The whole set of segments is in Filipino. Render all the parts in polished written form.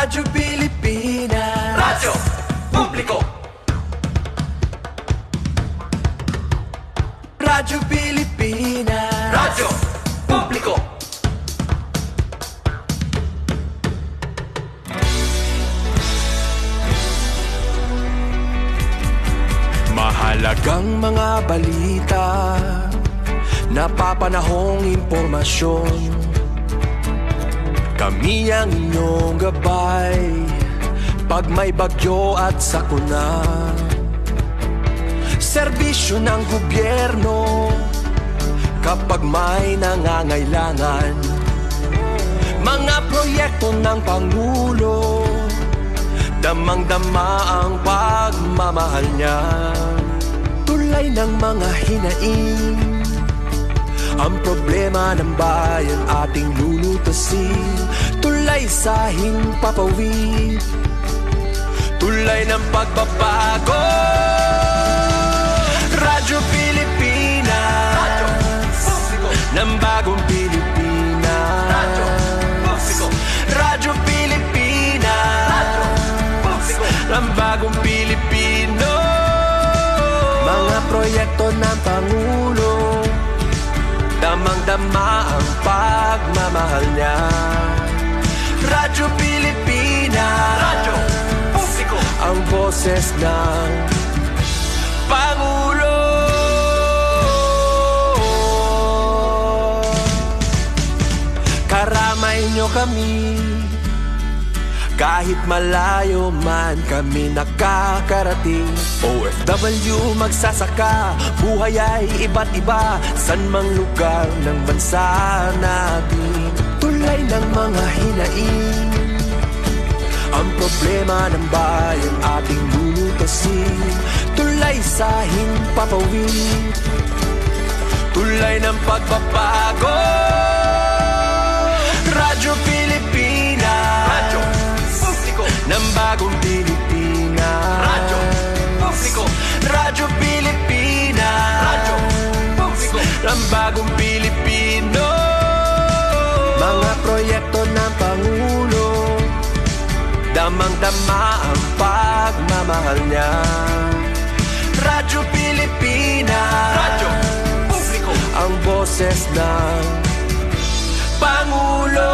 Radyo Pilipinas, Radyo Publiko. Radyo Pilipinas, Radyo Publiko. Mahalagang mga balita, napapanahong impormasyon. Kami ang inyong gabay pag may bagyo at sakuna. Serbisyo ng gobyerno kapag may nangangailangan. Mga proyekto ng Pangulo, damang-dama ang pagmamahal niya. Tulay ng mga hinaing, ang problema ng bayan ating lulutasin. Tulay sa himpapawid, tulay ng pagbabago. Radyo Pilipinas, Radyo Publiko. Ng bagong Pilipinas, Radyo Publiko. Radyo Pilipinas, Radyo Publiko. Ng bagong Pilipino. Mga proyekto ng Pangulo, damang-dama ang pagmamahal niya. Radyo Pilipinas, Radyo Publiko. Ang boses ng Pangulo. Karamay niyo kami, kahit malayo man kami nakakarating. OFW magsasaka, buhay ay iba't iba, san mang lugar ng bansa natin. Tulay ng mga hinaing, ang problema ng bayan ating lulutasin. Tulay sa himpapawid, tulay ng pagbabago. Radyo Pilipinas, Radyo Publiko. Ng bagong Pilipinas, Radyo Publiko. Radyo Pilipinas, Radyo Publiko. Ng bagong Pilipino. Mga proyekto ng Pangulo, damang-dama ang pagmamahal niya. Radyo Pilipinas, Radyo Publiko. Ang boses ng Pangulo.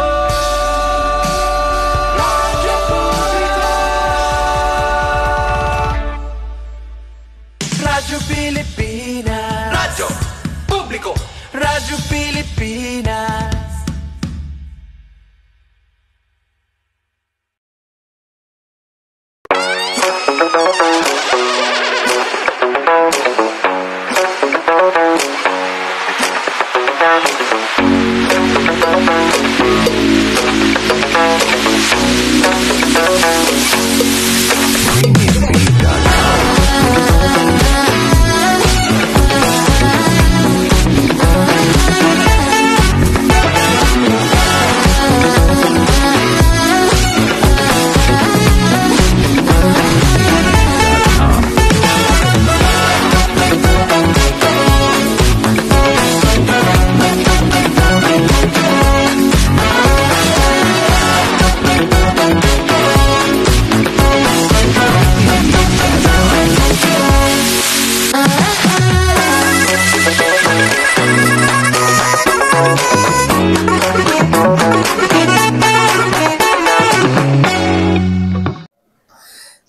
Radyo Publiko. Radyo Pilipinas, Radyo Publiko. Radyo Pilipinas.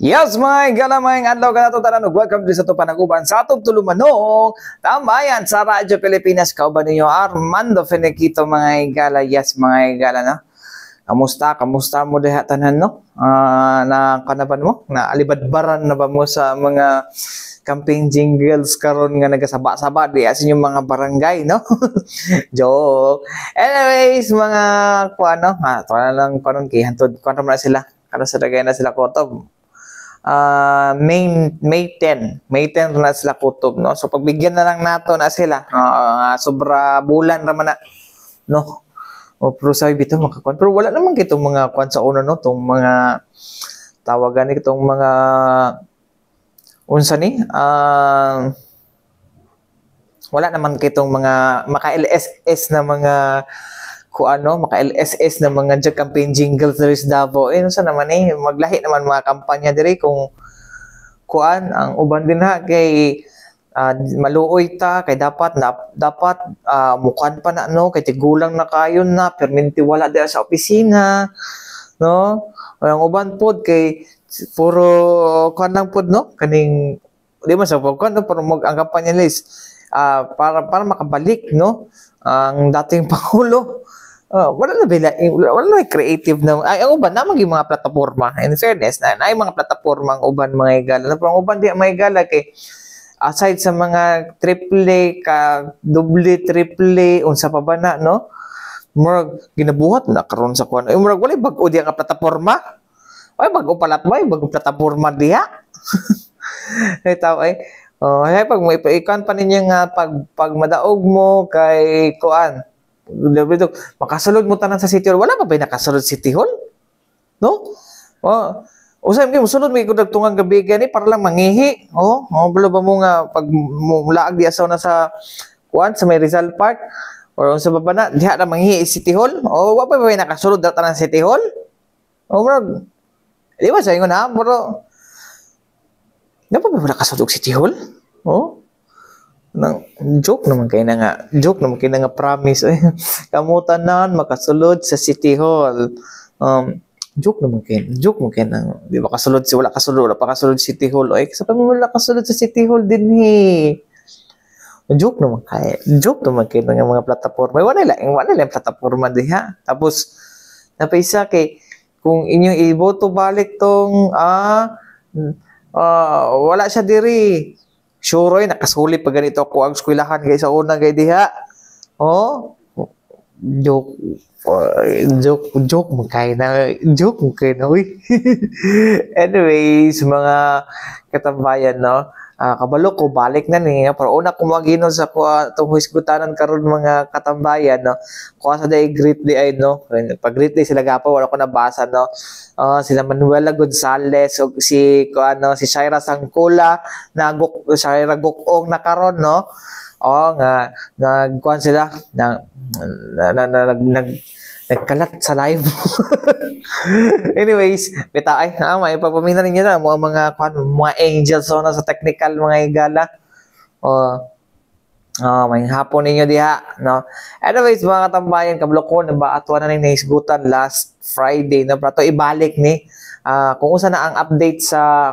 Yes, mga galamay adlaw ka nato tanan ug welcome din sa to panaguban sa atong tulumanong tambayan sa Radyo Pilipinas. Kauban ninyo Armando Fenequito, mga igala. Yes, mga igala, no? Kamusta mo diha tanan, no? Na kanaban mo? Na alibadbaran na ba mo sa mga campaign jingles karon nga nagasaba-saba di sa inyong mga barangay, no? Joke. Anyways, mga kuano, tuwa lang karon kay hantod kuno na sila. Karon sa dagay na sila kutob. May 10 na sila kutob, no? So pagbigyan na lang nato na sila, sobra bulan raman na, no? O pero sabi bitaw makakon, pero wala naman kitong mga kwan sa una, no? Tong mga tawagan ni kitong mga unsa ni wala naman kitong mga maka-LSS na mga kung ano, maka-LSS na mga dyan campaign jingles diri sa Davao. Ano sa naman maglahi naman mga kampanya diri kung kuan ang uban din ha kay maluoy ta kay dapat mukan pa na no kay tigulang na kayon na perminti wala diha sa opisina no ang uban pod kay puro kuan lang pod no kaning di man sa kuan no pero ang kampanya list para makabalik no ang dating pangulo. Wala na creative na ang uban na maging mga plataporma in fairness na ay mga plataporma ang uban mga igala pero ang uban di mga igala kay aside sa mga triple ka double triple unsa pa ba na no murag ginabuhat na karon sa kuan murag walay bag-o diha ka plataporma ay bag-o palat bay bag-o plataporma diha ay tao ay ay pag may paikan pa ninyo nga pag madaog mo kay kuan makasulod mo tanan sa City Hall wala pa ba nakasulod City Hall no usay mo sulod may kudag tungang gabi gani para lang mangihi bulo ba mo nga pag mulaag di asaw na sa kuan sa may Rizal Park or sa baba na diha na mangihi City Hall wa pa ba nakasulod tanan City Hall bro di ba sa ingon ha bro di pa ba nakasulod City Hall nang joke naman kayo na nga promise kamutan na makasulod sa City Hall joke mo kayo na di ba kasulod wala pa kasulod City Hall sa wala kasulod sa City Hall din joke naman kayo ng mga plataporma wala lang plataporma diha tapos napaisa kay kung inyong iboto balik tong wala siya diri sure nakasuli pa ganito ako ang eskwelahan kay sa una kay diha joke mo kayo na uy anyways mga katambayan no kabalo ko balik na niya pero una ko magino sa itong huisgutanan karon mga katambayan no kuha sa day greet day ay no pag greet day sila gapa wala ko nabasa no sila Manuela Gonzales o si Shaira Sangkula Shaira Gukong na karon no nga nagkuhan sila nagkalat sa live. Anyways, bita ay may pagpamina ninyo na mga angels na sa technical mga igala. May hapon ninyo diha, no. Anyways, mga katambayan, kabloko na ba atwa na ning naisgutan last Friday na prato ibalik ni kung unsa na ang update sa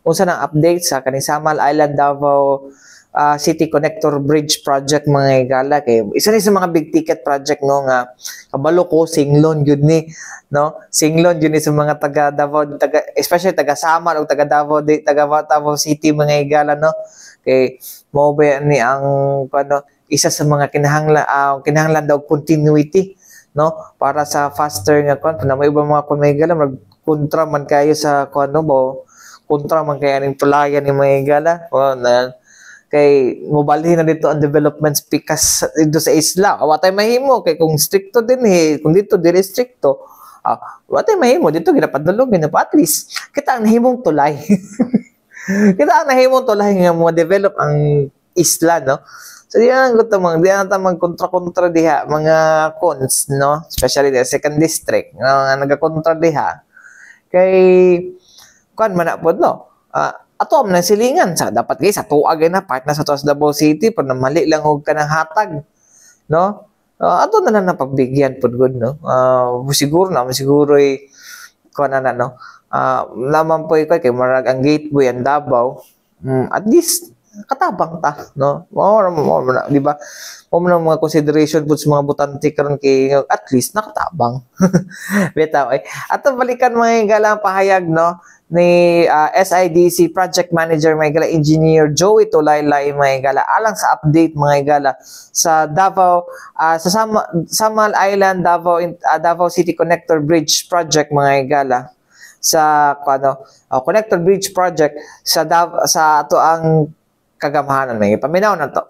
unsa na ang update sa kaning Samal Island Davao City Connector Bridge project mga igala kay isa ni sa mga big ticket project no nga kabalo ko singlon gyud ni no singlon gyud ni sa mga taga Davao especially taga Samal o taga Davao Davao City mga igala no kay mao ba ni ang isa sa mga kinahanglan daw continuity no para sa faster nga na may iba mga mga igala kontra man kayo sa kontra man kayo ning pulayan ni mga igala na kay mobalhin na dito ang developments pikas dito sa isla watay mahimo kay kung stricto din kung dito dili stricto watay mahimo dito ginapadulog at least kita ang nahimong tulay nga mo develop ang isla no so diyan ang kontra diha mga cons no especially the second district nagakontra diha kay kuan man pod no ato man silingan sa dapat guys tuag na part na sa Tuas Davao City pero mali lang og kanang hatag no ato na lang pagbigyan pud gud no siguro kuan na no naman po kay marag ang gateway ang Davao at least katabang ta no di ba mo mga consideration pud sa mga botante karon kay at least nakatabang bitaw ato balikan mga galang pahayag no ni SIDC Project Manager mga igala Engineer Joey Tulaylay mga igala alang sa update mga igala sa Davao sa Samal Island Davao City Connector Bridge Project mga igala sa Connector Bridge Project sa ato ang kagamahanan may paminaw na to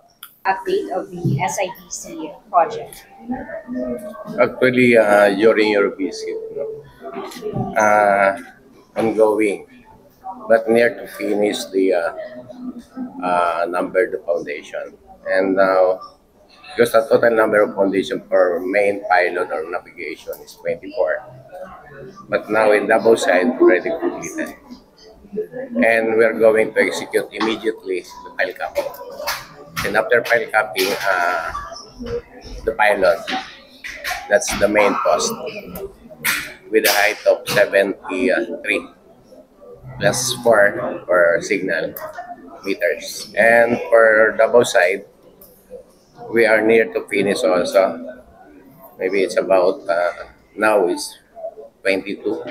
update of the SIDC project. Actually, during your visit, ongoing, but near to finish the numbered foundation. And now because the total number of foundation for main pylon or navigation is 24. But now in double side, already completed. And we're going to execute immediately the pile capping. And after pile capping, the pylon, that's the main post, with a height of 73 plus 4 for signal meters. And for double side, we are near to finish also. Maybe it's about, now is 22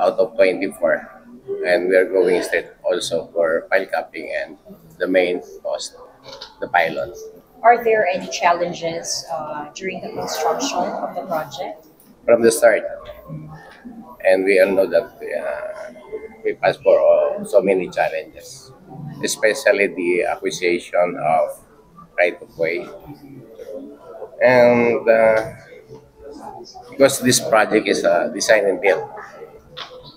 out of 24. And we are going straight also for pile capping and the main post, the pylon. Are there any challenges during the construction of the project? From the start. And we all know that we pass for so many challenges, especially the acquisition of right of way. And because this project is a design and build,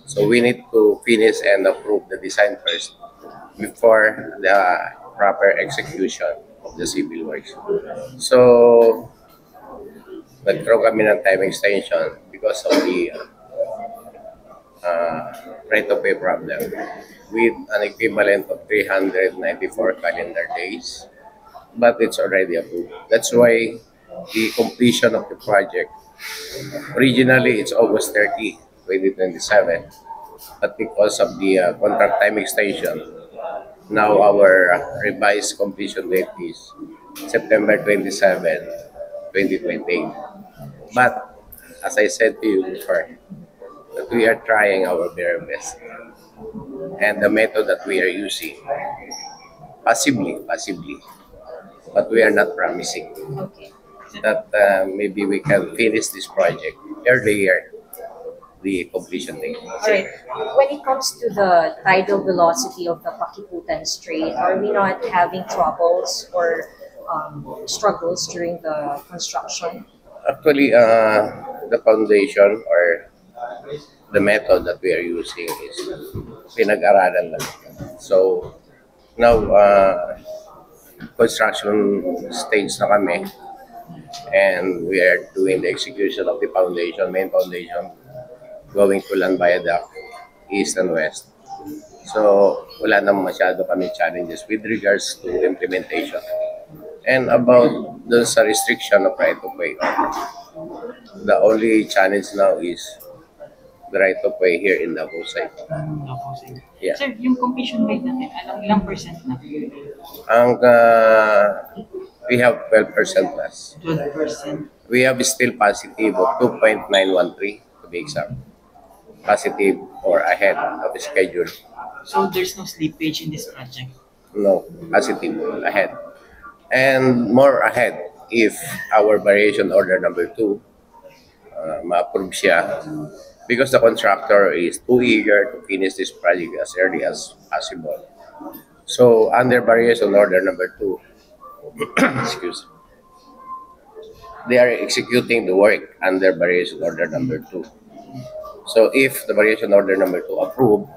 so we need to finish and approve the design first before the proper execution of the civil works. So, nagkaroon kami ng time extension because of the right-of-way problem with an equivalent of 394 calendar days, but it's already approved. That's why the completion of the project, originally it's August 30, 2027, but because of the contract time extension, now our revised completion date is September 27, 2028. But as I said to you before, that we are trying our very best. And the method that we are using, possibly, but we are not promising Okay. that maybe we can finish this project earlier, the completion date. Alright. When it comes to the tidal velocity of the Pakiputan Strait, are we not having troubles or struggles during the construction? Actually, the foundation or the method that we are using is pinag-aralan lang. So, now, construction stage na kami, and we are doing the execution of the foundation, main foundation, going to land viaduct, east and west. So, wala naman masyado kami challenges with regards to implementation. And about the restriction of right-of-way, the only challenge now is the right-of-way here in the both side. Yeah. Sir, yung completion rate natin, ilang percent na? Ang we have 12% plus. 12%. We have still positive of 2.913 to be exact. Positive or ahead of the schedule. So there's no slippage in this project? No, positive ahead. And more ahead if our variation order number 2 ma-approve siya, because the contractor is too eager to finish this project as early as possible. So under variation order number 2, excuse me, they are executing the work under variation order number 2. So if the variation order number 2 approved,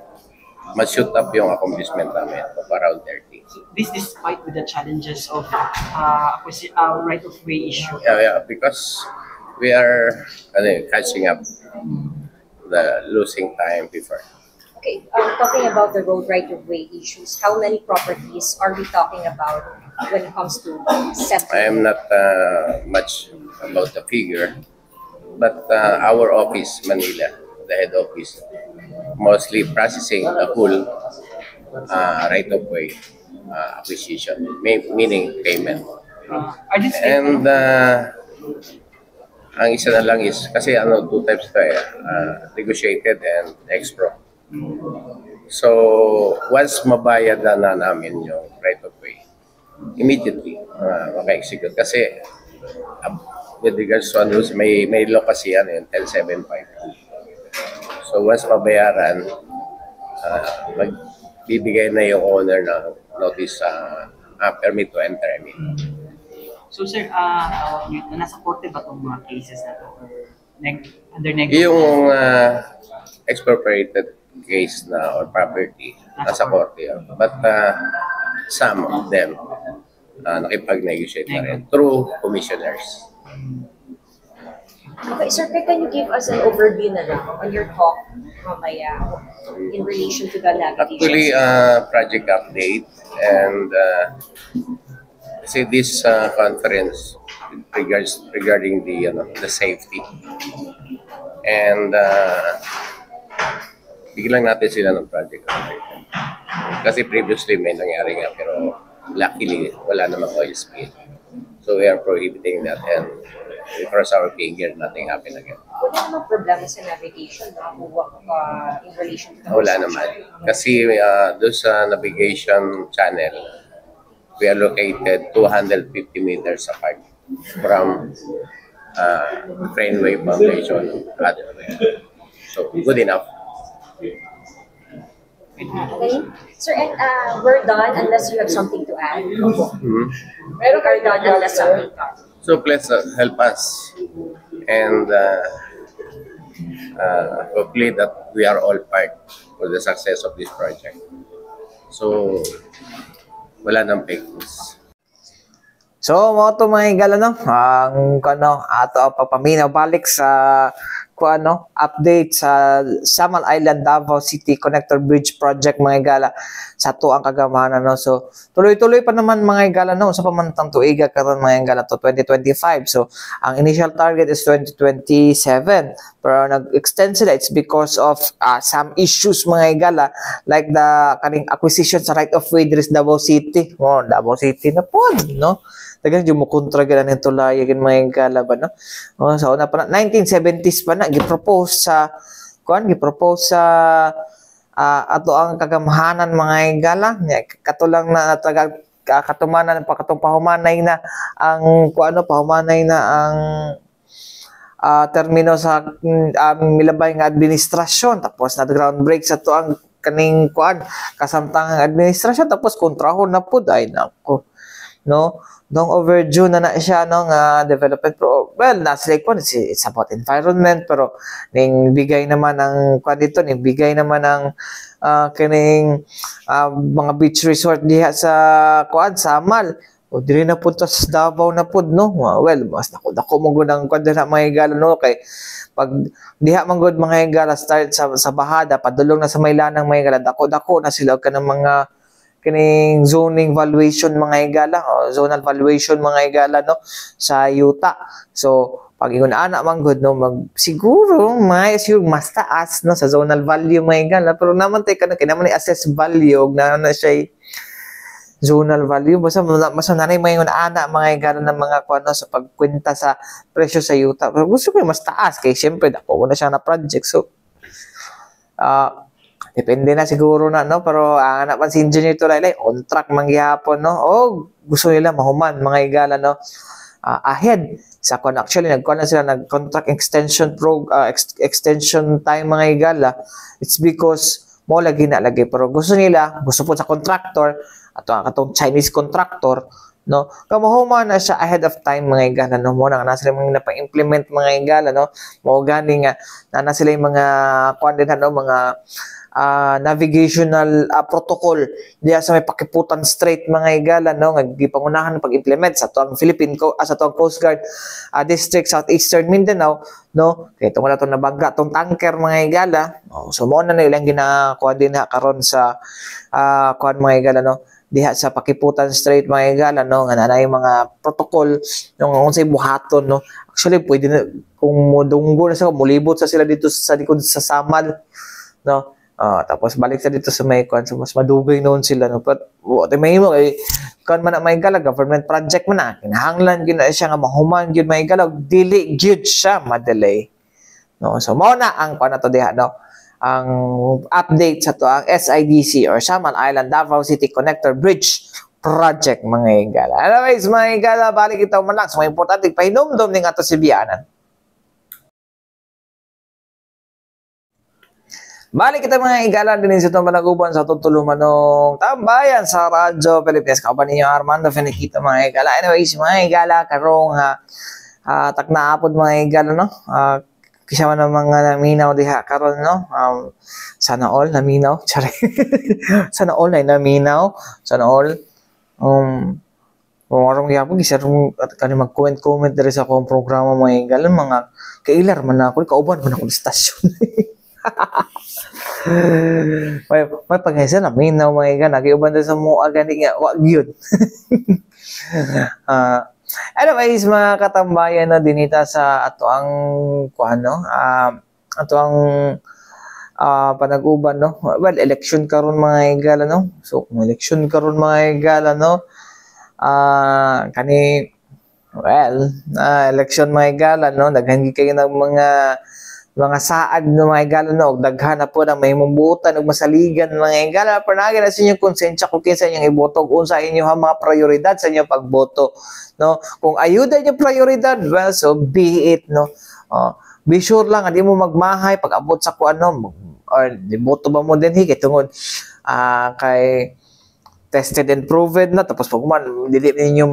ma-shoot up yung accomplishment namin of around 30. So this despite with the challenges of right-of-way issue? Yeah, because we are catching up the losing time before. Okay, talking about the road right-of-way issues, how many properties are we talking about when it comes to settlement? I am not much about the figure, but our office, Manila, the head office, mostly processing the whole right-of-way acquisition, meaning payment. Are these And ang isa na lang is, kasi two types ito negotiated and ex-pro. So, once mabayad na namin yung right-of-way, immediately maka-execute. Kasi with regards to rules, may law kasi yan, 1075. So once mabayaran, magbibigay na yung owner ng notice permit to enter. I mean. So sir, nasa korte ba itong mga cases na ito? Under negligence? Yung expropriated case na or property, nasa korte yun. But some of them, nakipag-negotiate na rin through commissioners. Okay, sir, can you give us an overview na lang on your talk mamaya in relation to the navigation? Actually, project update and see this conference regarding the safety and bigyan lang natin sila ng project update. Kasi previously may nangyari nga pero luckily wala namang oil spill. So we are prohibiting that and we cross our finger, nothing happen again. Wala namang problema sa navigation in relation to the Wala naman. Kasi doon sa navigation channel, we are located 250 meters apart from Trainway Foundation. So, good enough. Okay. Sir, and we're done unless you have something to add. We're done unless something to add. So please help us and hopefully that we are all part for the success of this project. So, wala nang fake news. So, mo to mga higala, no? Ang ato papaminaw balik sa update sa Samal Island Davao City Connector Bridge Project mga higala sa tuang kagamahanan, no? So, tuloy-tuloy pa naman mga higala, no? Sa pamantang tuiga karon mga higala to 2025. So, ang initial target is 2027. Pero nag-extend sila, it's because of some issues mga higala like the kaning acquisition sa right of way diri sa Davao City. Oh, Davao City na po, no? Tagang yung mukontra gila ng tulay yung mga higala ba, no? Oh, so, una pa na, 1970s pa na, gipropose sa ato ang kagamahanan mga higala. Katulang na katumanan, pakatong pahumanay na ang pahumanay na ang termino sa milabay nga administrasyon. Tapos na groundbreak sa to ang kaning kasamtang administrasyon. Tapos kontrahon na po, ay nako, no? Nung overdue na siya development pro. Well, nasa it's about environment pero ning bigay naman ng bigay naman ng kining mga beach resort diha sa Samal. O diri na punta sa Davao na pud, no? Well, mas dako mo gud ang na mga higala, no? Kay pag diha man gud mga higala start sa bahada padulong na sa Maylanang mga higala, dako na sila kanang mga kining zoning valuation mga higala, zonal valuation mga higala, no, sa yuta. So pag ingon ana man gud, no, siguro mas taas, no, sa zonal value mga higala, pero naman tay kana kinaman assess value na siya zonal value basta nanay may ingon ana mga higala ng mga sa pagkwenta sa presyo sa yuta. Pero gusto ko mas taas kay syempre dako na siya na project. So depende na siguro na, no, pero ang anak pa si engineer to laylay on track manggihapon, no. Gusto nila mahuman mga higala, no, ahead sa actually nag-contract extension extension time mga higala. It's because mo lagi pero gusto po sa contractor ato katong Chinese contractor, no, kamahuman na siya ahead of time mga higala, no. Mo na sila mga napa-implement mga higala, no, mo gani nga na sila yung mga mga navigational protocol diya sa may Pakiputan Strait mga higala, no, nga gipangunahan pag-implement sa tuang sa tuang Coast Guard District Southeastern Mindanao, no. Kay tungod na to nabangga tong tanker mga higala. So mo na ilang ginakuha din karon sa mga higala, no, diha sa Pakiputan Strait mga higala, no, nga nanay mga protocol yung unsay buhaton, no. Actually pwede na kung modunggo na sa mulibot sa sila dito sa likod sa Samal, no. Tapos balik sa dito sa may so mas madugay noon sila, no. But may mo kay man may higala government project man na kinahanglan gyud na siya nga mahuman gyud may higala, dili gyud siya madelay, no. So mao na ang to diha, no, ang update sa to ang SIDC or Samal Island Davao City Connector Bridge Project mga higala. Anyways mga higala, balik itaw man lang sa mga importante pahinumdom ning ato si Bianan. Balik kita mga higala din sa itong panaguban sa tutulumanong tambayan sa Radyo Pilipinas. Kauban ninyo Armando Feniquito mga higala. Anyways mga higala, karong taknaapod mga higala, no. Kisama ng mga naminaw diha karon, no. Sana all naminaw. Sana all na naminaw. Sana all O arong gyapon gisar mo at kani mag-comment diri sa akong programa mga higala mga kailar man ako kauban man ako sa stasyon. may paghaisa na minaw mga higala nagiuban sa mo gani nga wa gyud. Anyways, mga katambayan na dinita sa ato ang kuano, ato ang panag-uban, no? Well, election karon mga higala, no? So, kung election karon mga higala, no? Election mga higala, no? Daghan kayo ng mga saad no mga higala, no? Daghan na po na may mabutan o masaligan mga higala. Panagin na sa inyong konsensya kung kinsa inyong iboto kung sa inyo ha mga prioridad sa inyong pagboto, no? Kung ayuda niyo prioridad, well, so be it, no? Be sure lang, hindi mo magmahay pag abot sa kuano or boto ba mo din higit tungod kay tested and proven na tapos pag man dili ninyo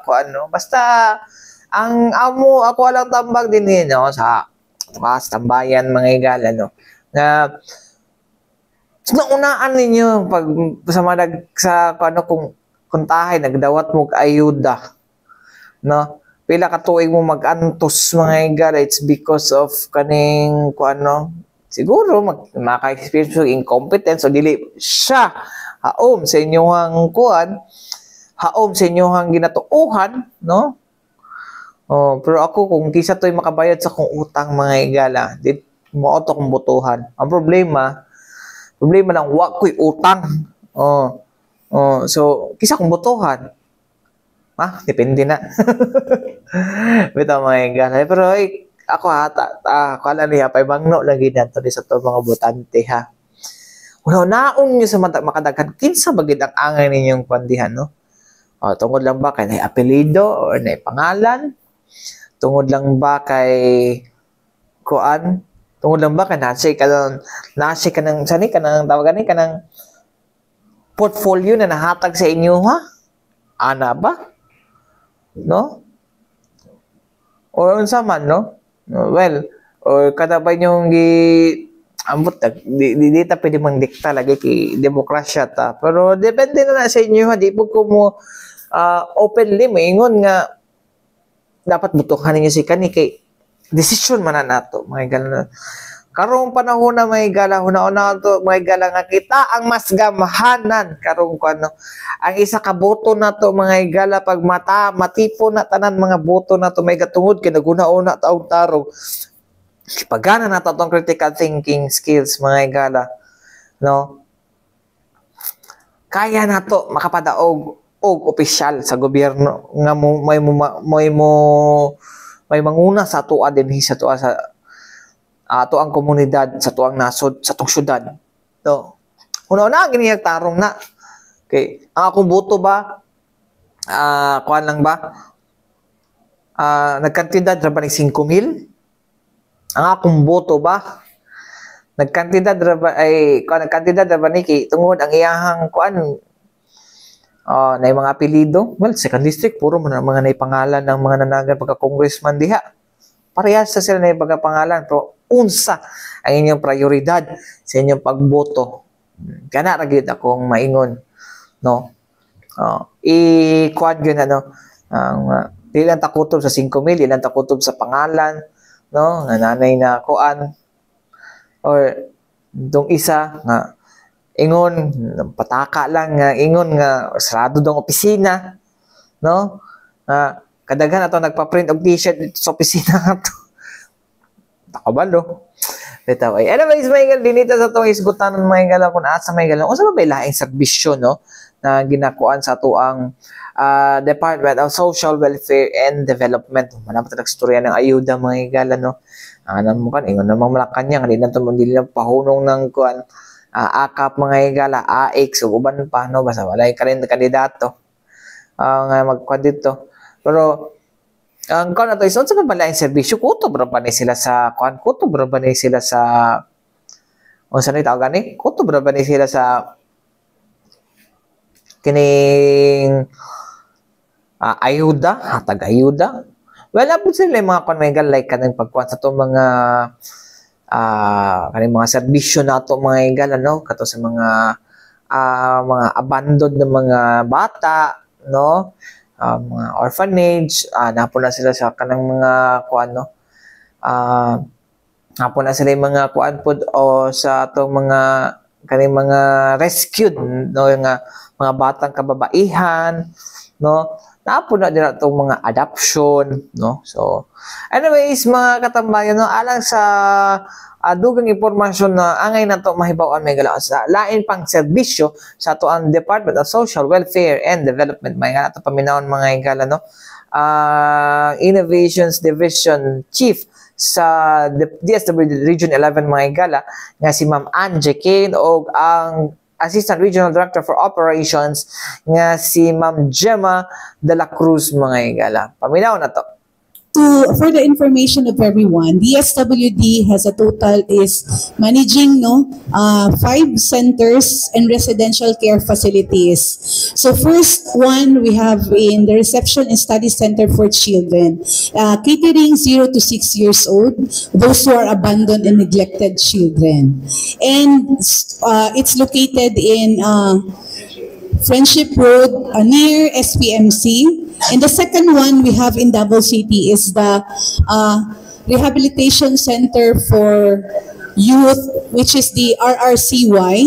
kuano basta ang ako lang tambag din no sa tambayan mga higala, no, na unaan ninyo pag sa kuano kung tahay nagdawat mo ayuda, no, pila ka tuig mo mag-antos mga higala, it's because of kaning kuano siguro maka-experience yung incompetence o dili siya haom sa inyong kuan, haom sa inyong ginatuuhan, no? Pero ako kung kisa to'y makabayad sa kong utang mga higala, di mo auto kong botohan. Ang problema lang wa ko'y utang. So kisa kong botohan. Depende na. Bitaw mga higala. Pero ako ako alam niya, paibangno lagi nato sa to mga botante ha. Naon nyo sa makadaghan, kinsa bagid ang angay ninyong pandihan, no? Tungod lang ba kay na apelido or na pangalan? Tungod lang ba kay kuan? Tungod lang ba kay nasi ka ng sani ka ng tawagan ni ka ng portfolio na nahatag sa inyo ha? Ana ba? No? O unsa man, no? Well, or kada ba yung ambot di ta pwede mang dikta lagi kay demokrasya ta, pero depende na sa inyo ha, di po ko mo openly maingon nga dapat butuhan ninyo si kani kay decision man na nato mga higala. Karong panahon na mga higala una to mga higala nga kita ang mas gamhanan karong kuno ang isa ka boto nato mga higala pag matipo na tanan mga boto nato may gatungod kay naguna-una taong tarong pagana na tatong critical thinking skills mga higala, no? Kaya na to makapadaog og opisyal sa gobyerno nga may manguna sa ato dinhi sa ato ang komunidad sa tuang nasod sa tong syudad, no? Una gini tarong na kay ang akong boto ba kuan lang ba nagkantidad ra ba ni 5,000? Ang akong boto ba nagkantidad ra ba ni kay tungod ang iyahang kuan na mga apelido, well, second district puro mga naipangalan ng mga nanagan pagka-congressman diha, parehas sa sila na pagka-pangalan, pero unsa ang inyong prioridad sa inyong pagboto, kana ra gyud akong maingon, no? Kuan gyud dili lang takutob sa 5,000, dili lang takutob sa pangalan, no, nga nanay na kuan or dong isa nga ingon pataka lang nga ingon nga sarado dong opisina, no, kadaghan ato nagpa-print og t-shirt dito sa opisina ato takabalo bitaw ay. Anyways, may dinita sa tong isgutan may gala kun asa may gala unsa ba laing serbisyo, no, na ginakuan sa ato ang Department of Social Welfare and Development. Manang patag storya ng ayuda mga higala, no. Anan mo kan ingon namang Malacañang di na to dili lang pahunong ng kuan akap mga higala, AX o uban pa, no, basta walay ka rin kandidato nga magkuan dito. Pero ang kuan na to is sa pala yung serbisyo kutob ra ba ni sila sa kuan, kutob ra ba ni sila sa unsa ni tawag gani, kutob ra ba ni sila sa kining ayuda, hatag ayuda. Well, apod sila mga kuan may like kanang pagkuan sa to mga kaning mga serbisyo nato mga higala, no, kato sa mga abandoned na mga bata, no, mga orphanage, napo na sila sa kanang mga kuan no. Napo na sila yung mga kuan pod o sa atong mga kaning mga rescued no, yung mga batang kababaihan no. Napo na din atong mga adoption no. So anyways mga katambayan no, alang sa dugang impormasyon na angay nato mahibaw-an may gala sa lain pang serbisyo sa ato ang Department of Social Welfare and Development, may nga nato paminawon mga higala no. Innovations Division Chief sa DSWD Region 11 mga higala nga si Ma'am Anje Kane o ang Assistant Regional Director for Operations nga si Ma'am Gemma de la Cruz mga higala. Paminaw na to. For the information of everyone, DSWD has a total is managing 5 centers and residential care facilities. So first one we have in the Reception and Study Center for Children, catering 0 to 6 years old, those who are abandoned and neglected children. And it's located in Friendship Road near SPMC. And the second one we have in Davao City is the Rehabilitation Center for Youth, which is the RRCY.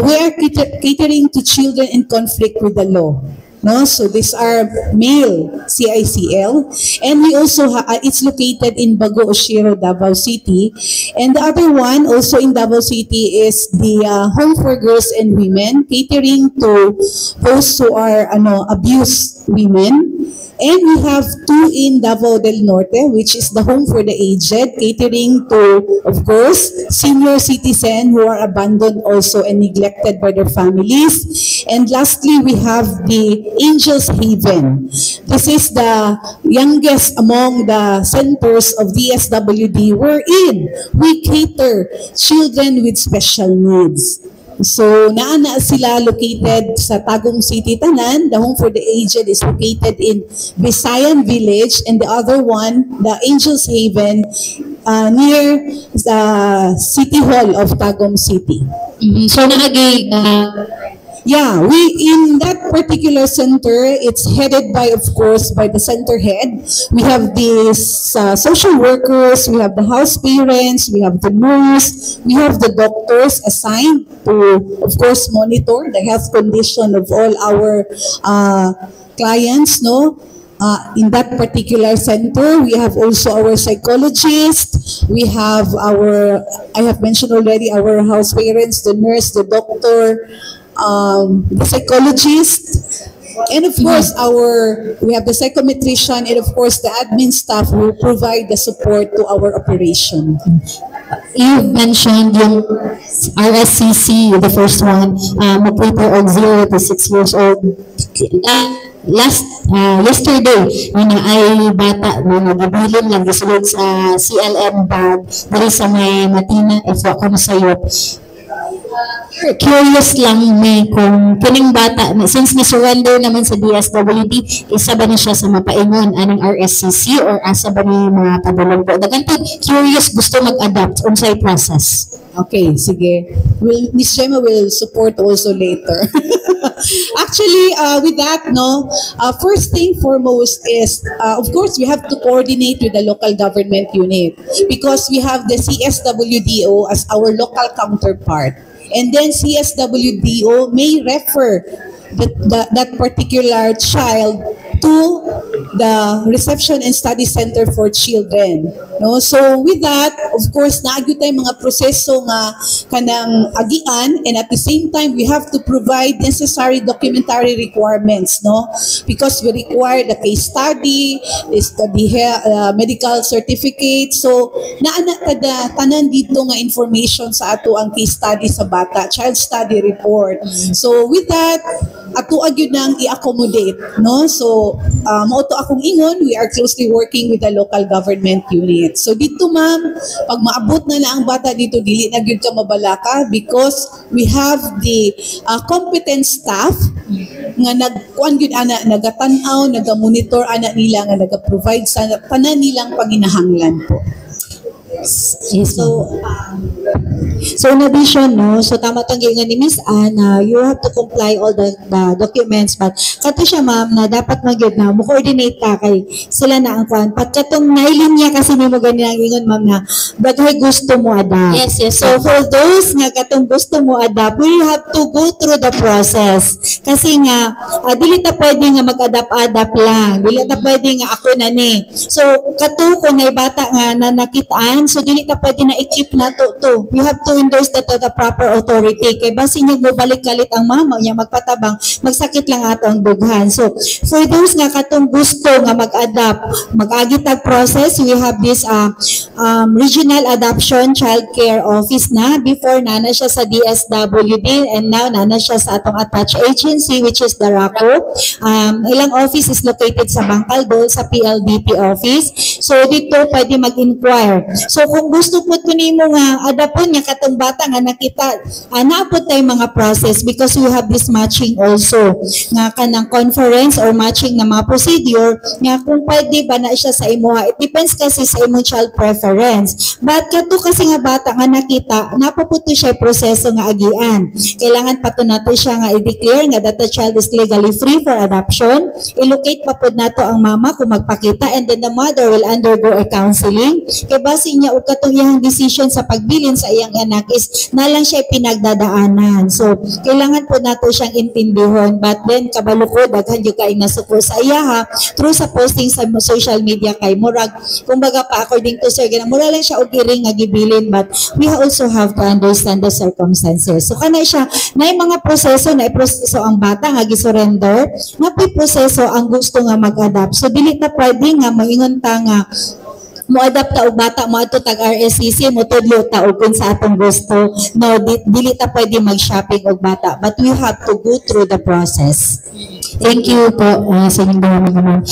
We are catering to children in conflict with the law. No, so these are male CICL, and we also it's located in Bago Oshiro, Davao City, and the other one also in Davao City is the Home for Girls and Women, catering to those who are abused women. And we have 2 in Davao del Norte, which is the Home for the Aged, catering to, of course, senior citizens who are abandoned also and neglected by their families. And lastly, we have the Angels Haven. This is the youngest among the centers of DSWD wherein we cater children with special needs. So, naana sila located sa Tagum City, Tanan. The Home for the Aged is located in Visayan Village, and the other one, the Angels Haven, near the City Hall of Tagum City. So, naagay, yeah, we in that particular center, it's headed by, of course, by the center head. We have these social workers, we have the house parents, we have the nurse, we have the doctors assigned to, of course, monitor the health condition of all our clients, no? In that particular center, we have also our psychologist, we have our, I have mentioned already, our house parents, the nurse, the doctor, the psychologist, and of course we have the psychometrician, and of course the admin staff who provide the support to our operation. You mentioned yung RSCC, the first one, mag-cater on 0 to 6 years old. Yesterday, ay bata na nagabilin lang gisulod sa CLM bag dahil sa may Matina, ako na sayop. Curious lang may kung kining bata, since ni-surrender naman sa DSWD, isa ba na siya sa mapaingon anong RSCC or asa ba ni mga padulong po? Dagantod, curious, gusto mag-adapt, unsay process? Okay, sige. Miss Gemma will support also later. Actually, with that, first thing foremost is, of course, we have to coordinate with the local government unit because we have the CSWDO as our local counterpart. And then CSWDO may refer that particular child to the Reception and Study Center for Children. No? So with that, of course, naagyo tayo mga proseso nga kanang agian, and at the same time, we have to provide necessary documentary requirements, no? Because we require the case study, the medical certificate. So naana tanan dito nga information sa ato ang case study sa bata, child study report. So with that, ato agyo nang i-accommodate, no? So mao to akong ingon, we are closely working with the local government unit. So dito ma'am, pag maabot na ang bata dito, dili na gyud ka mabalaka because we have the competent staff nga nagkuan gyud ana, nagatanaw, nagamonitor ana nila, nga naga-provide sa tanan nilang panginahanglan po. Yes, so So in addition, no, so tama tong gingon ni Miss Anna, you have to comply all the documents, but kato siya ma'am na dapat magyud na mo coordinate ta kay sila na ang kwan. Pat katong nailinya kasi nimo gani ang ingon ma'am na daghay gusto mo adapt. Yes, yes. So for those nga katong gusto mo adapt, we have to go through the process. Kasi nga dili ta pwede nga mag-adapt lang. Dili ta pwede nga ako na ni. So kato kung nay bata nga na nakitaan, so dili ta pwede na i-keep na to. We have to endorse that to the proper authority. Kay basin niya balik kalit ang mama niya magpatabang, magsakit lang ato ang dughan. So for those nga katong gusto nga mag-adapt, mag-agitag process, we have this Regional Adoption Child Care Office na. Before nana siya sa DSWD and now nana siya sa atong attached agency which is the RACO. Ilang office is located sa Bangkaldo, sa PLDT office. So dito pwede mag-inquire. So kung gusto po nimo nga adapon nga katong bata nga nakita, naapod tayo mga process because we have this matching also nga kanang conference or matching na mga procedure nga kung pwede ba na siya sa imuha. It depends kasi sa imong child preference. But kato kasi nga bata nga nakita, napaputo siya proseso nga agian. Kailangan pa to nato siya nga i-declare nga that the child is legally free for adoption. I-locate pa po nato ang mama kung magpakita and then the mother will undergo a counseling. Kaya base niya o katong iyang decision sa pagbilin sa iyang anak is na lang siya pinagdadaanan. So, kailangan po nato siyang intindihon. But then, kabalo ko, daghan yung kaing nasukur sa iya ha, through sa posting sa social media kay Murag. Kumbaga pa, according to Sir Gina, mura lang siya og iring nga gibilin, but we also have to understand the circumstances. So, kanay siya, na mga proseso, na proseso ang bata nga gisurrender, na proseso ang gusto nga mag-adapt. So, dili ta pwede nga maingon ta nga mo adapt ta og bata mo ato tag RSCC mo tudlo ta og kun sa atong gusto. No, dili ta pwede mag-shopping og bata, but we have to go through the process. Thank you po sa inyong mga ma'am.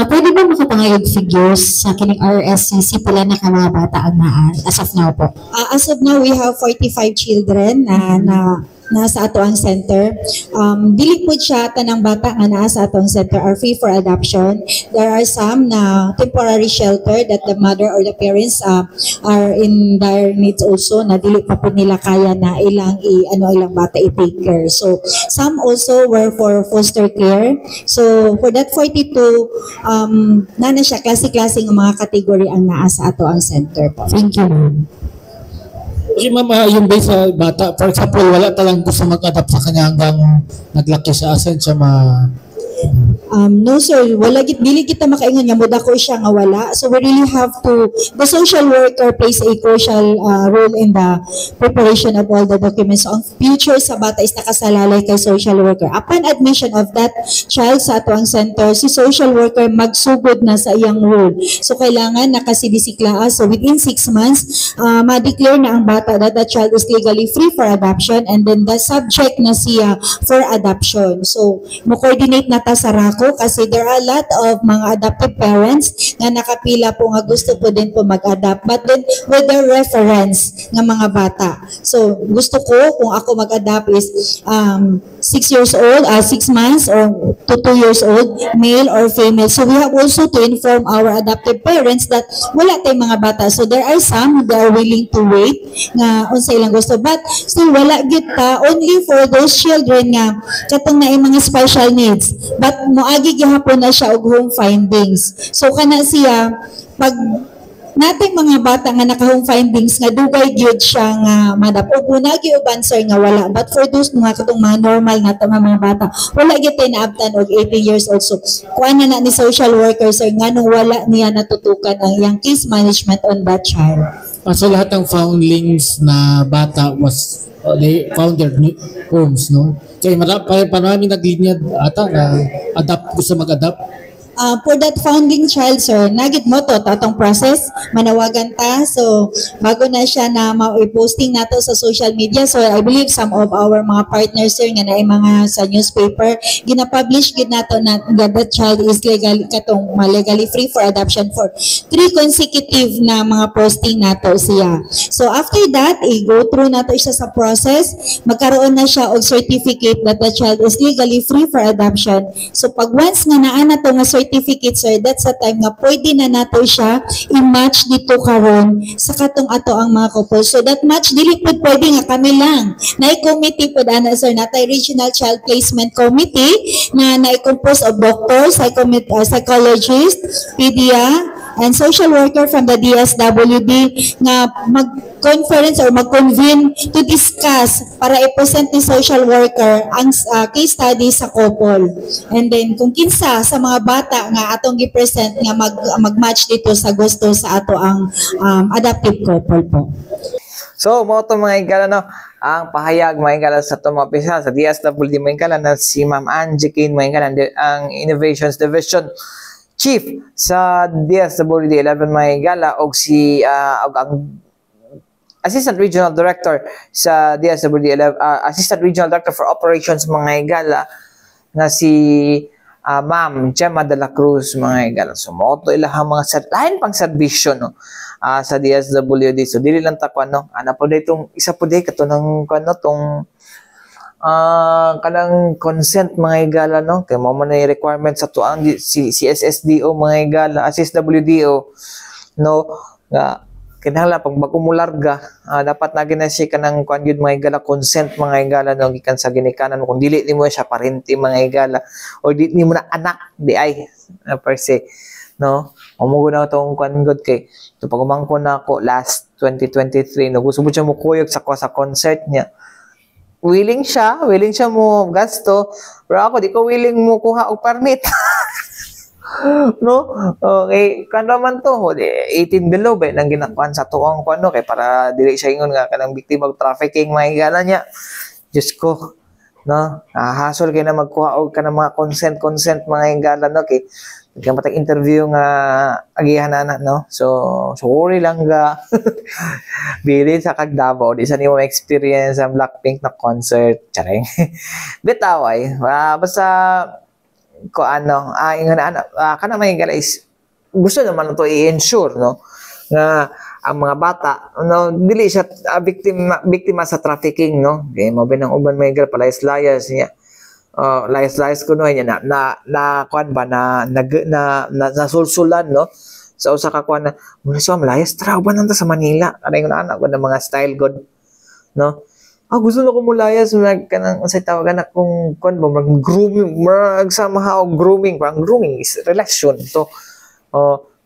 Pwede ba makapangayog figures sa kining RSCC pala na ka mga bata ang naa as of now po? As of now, we have 45 children na nasa ato ang center. Dili po siya tanang bata nga naa sa ato ang center are free for adoption. There are some na temporary shelter that the mother or the parents are in dire needs also na dili pa po nila kaya na ilang bata i-take care. So some also were for foster care. So for that 42 na siya klase-klase ng mga kategory ang naa sa ato ang center po. Thank you, ma'am. Kasi ma'am, yung base sa bata, for example, wala talang gusto mag-adapt sa kanya hanggang naglaki sa asan siya no sir, dili kita makaingon nga muda ko siya nga wala. So we really have to, the social worker plays a crucial role in the preparation of all the documents. So ang future sa bata is nakasalalay kay social worker. Upon admission of that child sa atuang center, si social worker magsugod na sa iyang role. So kailangan nakasidisikla. So within 6 months, ma-declare na ang bata that the child is legally free for adoption and then the subject na siya for adoption. So mo-coordinate na ta sa RACO kasi there are a lot of mga adoptive parents na nakapila po nga gusto po din po mag-adapt but then with their reference ng mga bata. So gusto ko kung ako mag-adapt is 6 years old, 6 months or to 2 years old, male or female. So we have also to inform our adoptive parents that wala tayong mga bata. So there are some that are willing to wait nga unsa ilang gusto but still wala gyud ta only for those children nga katong naay mga special needs. But moagi gihapon na siya og home findings. So kana siya pag nating mga bata nga naka-home findings nga dugay gyud siya nga madap ug una gyud sir nga wala. But for those mga katong mga normal na mga bata, wala gyud tay naabtan og 18 years old. So kuan na ni social worker sir nganong wala niya natutukan ang iyang case management on that child. So lahat ng foundlings na bata was they found their homes, no? Kaya marami naglinya ata na gusto mag-adapt. For that founding child, sir, nagit mo to tatong process, manawagan ta. So, bago na siya na ma-posting nato sa social media. So, I believe some of our mga partners, sir, nga na mga sa newspaper, gina-publish gid nato na that child is legally free for adoption for 3 consecutive na mga posting nato siya. So, after that, i-go through nato siya sa process, magkaroon na siya og certificate that the child is legally free for adoption. So, pag once nga naa na to nga certificate, certificate, sir, that's the time nga pwede na nato siya i-match dito karon sa katong ato ang mga couple. So that match dili pud pwede nga kami lang. Committee pud ana, sir, natay Regional Child Placement Committee na na-compose of doctors, psychologists, pedia, and social worker from the DSWD nga mag-conference or mag-convene to discuss para i-present ni social worker ang case study sa couple. And then kung kinsa sa mga bata nga atong gi-present nga mag-match dito sa gusto sa ato ang adoptive couple po. So, mo ito mga higala, no? Ang pahayag mga higala sa ito mga opisyal sa DSWD mga higala na si Ma'am Angie Kane mga higala, ang Innovations Division Chief sa DSWD 11 mga higala, o si ang Assistant Regional Director sa DSWD 11, Assistant Regional Director for Operations mga higala na si Ma'am Gemma de la Cruz mga higala. So, mo ito ilahang mga lain pang serbisyo, no? Sa DSWD. So, dili lang takuan, no? Ana po na itong isa po day kato ng tong kanang consent mga higala, no? Kaya mo man na requirement sa tuang si SSDO mga higala, SSWDO, no? Kinahanglan pag magumularga, dapat na gina siya kanang kuan yun mga higala, consent mga higala, no? Gikan sa ginikanan kung dili nimo siya parente mga higala o dili nimo na anak di ay per se, no? Umugo na itong kuan-god kay ito pag umangko na ako last 2023, no, gusto mo siya mo kuyog sa concert niya. Willing siya mo gasto, pero ako di ko willing mo kuha og permit. No? Okay, kano man to, 18 below ba nang ginakuan sa tuwang kuno kay para dili siya ingon nga kanang biktima og trafficking mga higala niya. Diyos ko, no? Hasol kay na magkuha og kanang mga consent mga higala, no, kay kaya matag interview nga agihan na, no? So, sorry lang ga. Bili sa Davao, di sa nimo experience ang Blackpink na concert. Charing. Bitaway. Basta, ko ano, kana may higala is, gusto naman ito i-ensure, no? Nga, ang mga bata, no, dili siya biktima sa trafficking, no? Kaya mo binang uban may higala, palayas-layas niya. Layas ko no niya na kuan ba na nasulsulan, no, sa usa ka kuan na muna siya malayas traw ba nanta sa Manila ana yung anak ko ng mga style god, no. Gusto na ko mulayas kanang unsay tawagan na kung kuan ba mag-grooming somehow grooming, parang grooming is relation to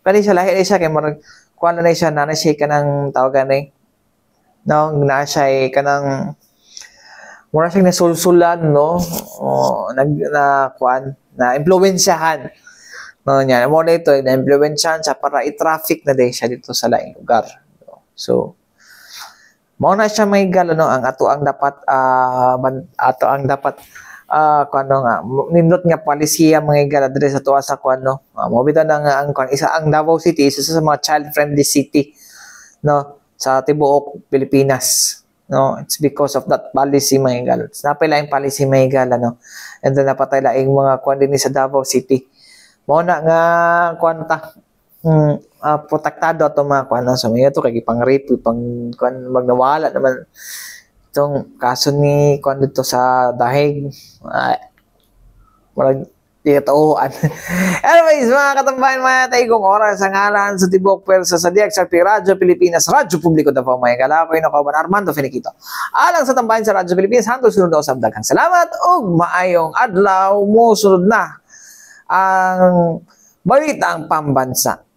kani siya lahi siya kay marag kuan na siya na siya kanang tawagan ni, no, na siya kanang mura siyang nasulsulan, no? Na impluwensyahan. No, niya. Mo na ito, na-impluwensyahan siya para i-traffic na din siya dito sa laing lugar. So, mo na siya may galo, no? Ang ato ang dapat nindot nga palisiya mga igala dire sa tuwa sa kuan, no? Mo bitaw na nga ang kuan, isa ang Davao City, isa sa mga child-friendly city, no? Sa tibuok Pilipinas. No, it's because of that policy mga higala. Napay laing policy mga higala, no. And then napatay laing mga kuan din sa Davao City. Mao na nga kuan ta protektado ato mga kuan, no. So may ito kay pang-rape, pang kuan magnawala naman itong kaso ni kuan dito sa Dahig. Murag tiyatuan. Anyways, mga katambayan, mga taigong oras ang ngalan sa Tibok Pwersa sa DXRP Radyo Pilipinas, Radyo Publiko Davao mga higala. Ako yung nakauban Armando Finiquito. Alang sa tambayan sa Radyo Pilipinas, hantong sunod na usab daghang salamat ug maayong adlaw. Mo sunod na ang balitang pambansa.